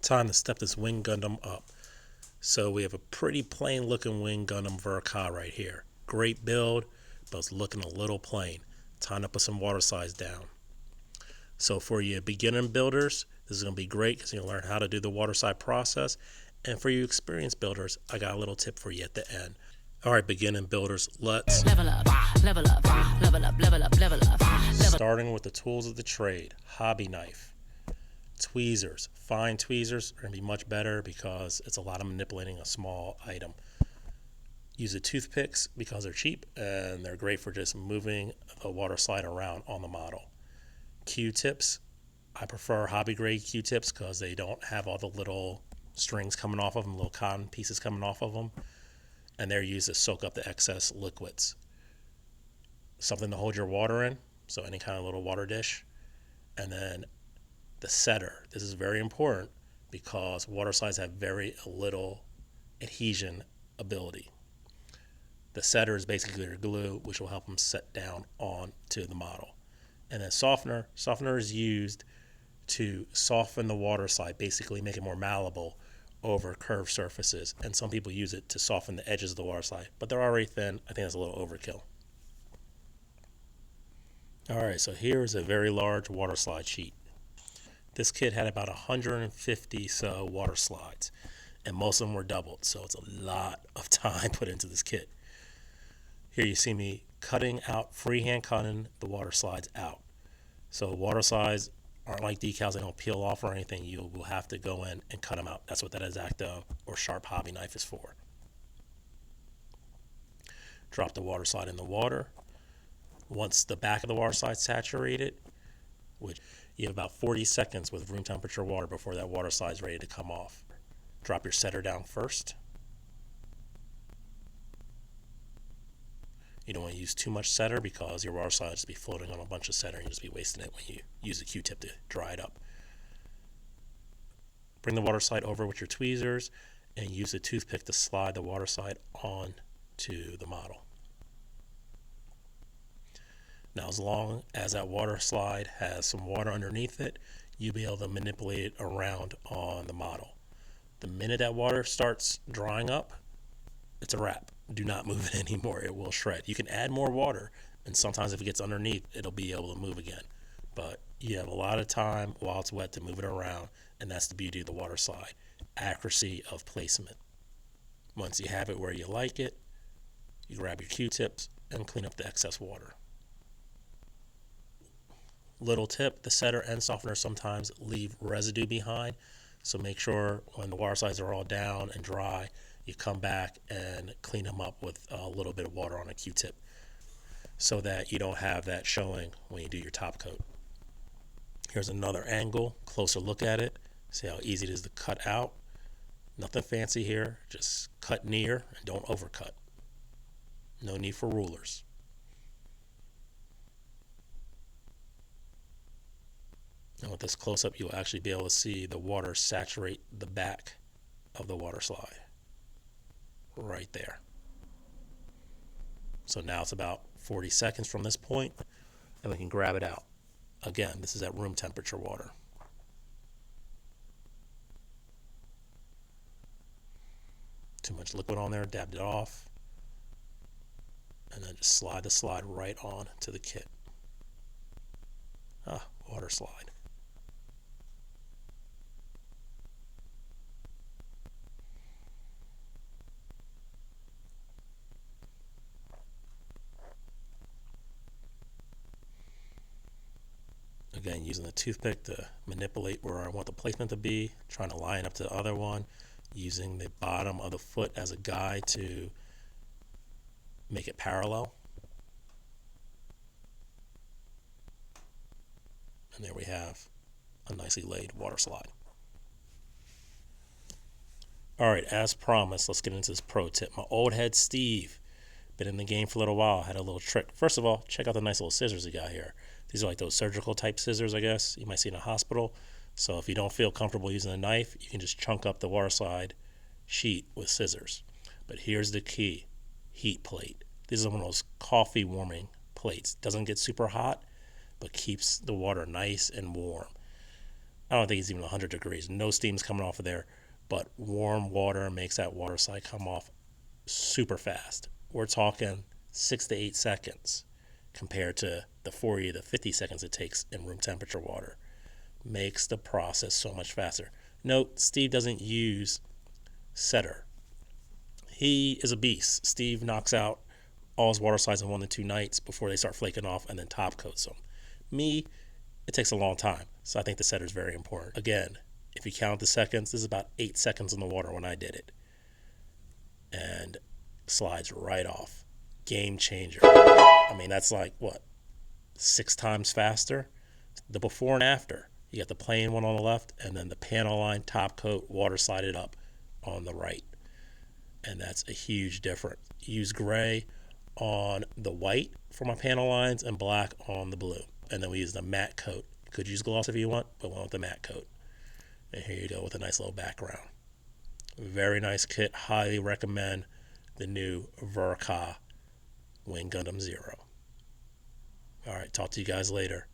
Time to step this wing Gundam up. So we have a pretty plain looking wing Gundam Verka right here. Great build, but it's looking a little plain. Time to put some water slides down. So for you beginner builders, this is going to be great because you'll learn how to do the water slide process. And for you experienced builders, I got a little tip for you at the end. All right, beginning builders, let's level up, level up, level up, level up, level up. Starting with the tools of the trade, hobby knife, tweezers. Fine tweezers are going to be much better because it's a lot of manipulating a small item. Use the toothpicks because they're cheap and they're great for just moving the water slide around on the model. Q-tips, I prefer hobby grade Q-tips because they don't have all the little strings coming off of them, little cotton pieces coming off of them, and they're used to soak up the excess liquids. Something to hold your water in, so any kind of little water dish. And then the setter. This is very important because water slides have very little adhesion ability. The setter is basically their glue, which will help them set down onto the model. And then softener. Softener is used to soften the water slide, basically make it more malleable over curved surfaces. And some people use it to soften the edges of the water slide, but they're already thin. I think that's a little overkill. All right, so here is a very large water slide sheet. This kit had about 150 so water slides, and most of them were doubled, so it's a lot of time put into this kit. Here you see me freehand cutting the water slides out. So water slides aren't like decals, they don't peel off or anything. You will have to go in and cut them out. That's what that X-Acto or sharp hobby knife is for. Drop the water slide in the water. Once the back of the water slide is saturated, which you have about 40 seconds with room temperature water before that water slide is ready to come off. Drop your setter down first. You don't want to use too much setter because your water slide will just be floating on a bunch of setter and you'll just be wasting it when you use a Q-tip to dry it up. Bring the water slide over with your tweezers and use a toothpick to slide the water slide onto the model. Now, as long as that water slide has some water underneath it, you'll be able to manipulate it around on the model. The minute that water starts drying up, it's a wrap. Do not move it anymore. It will shred. You can add more water, and sometimes if it gets underneath, it'll be able to move again. But you have a lot of time while it's wet to move it around, and that's the beauty of the water slide. Accuracy of placement. Once you have it where you like it, you grab your Q-tips and clean up the excess water. Little tip, the setter and softener sometimes leave residue behind, so make sure when the water slides are all down and dry, you come back and clean them up with a little bit of water on a Q-tip so that you don't have that showing when you do your top coat. Here's another angle, closer look at it. See how easy it is to cut out. Nothing fancy here, just cut near and don't overcut. No need for rulers. And with this close-up, you'll actually be able to see the water saturate the back of the water slide. Right there. So now it's about 40 seconds from this point, and we can grab it out. Again, this is at room temperature water. Too much liquid on there, dabbed it off, and then just slide the slide right on to the kit. Water slide. Again, using the toothpick to manipulate where I want the placement to be, trying to line up to the other one, using the bottom of the foot as a guide to make it parallel. And there we have a nicely laid water slide. All right, as promised, let's get into this pro tip. My old head Steve, been in the game for a little while, had a little trick. First of all, check out the nice little scissors he got here. These are like those surgical type scissors, I guess, you might see in a hospital. So if you don't feel comfortable using a knife, you can just chunk up the water slide sheet with scissors. But here's the key, heat plate. This is one of those coffee warming plates. Doesn't get super hot, but keeps the water nice and warm. I don't think it's even 100 degrees. No steam's coming off of there, but warm water makes that water slide come off super fast. We're talking 6 to 8 seconds compared to the 40 to 50 seconds it takes in room temperature water. Makes the process so much faster. Note, Steve doesn't use setter. He is a beast. Steve knocks out all his water slides in 1 to 2 nights before they start flaking off and then top coats them. Me, it takes a long time. So I think the setter is very important. Again, if you count the seconds, this is about 8 seconds in the water when I did it. And slides right off. Game changer. I mean, that's like, what, 6 times faster? The before and after. You got the plain one on the left, and then the panel line, top coat, water slided up on the right. And that's a huge difference. Use gray on the white for my panel lines and black on the blue. And then we use the matte coat. You could use gloss if you want, but went with the matte coat. And here you go with a nice little background. Very nice kit. Highly recommend the new Verka Wing Gundam Zero. All right, talk to you guys later.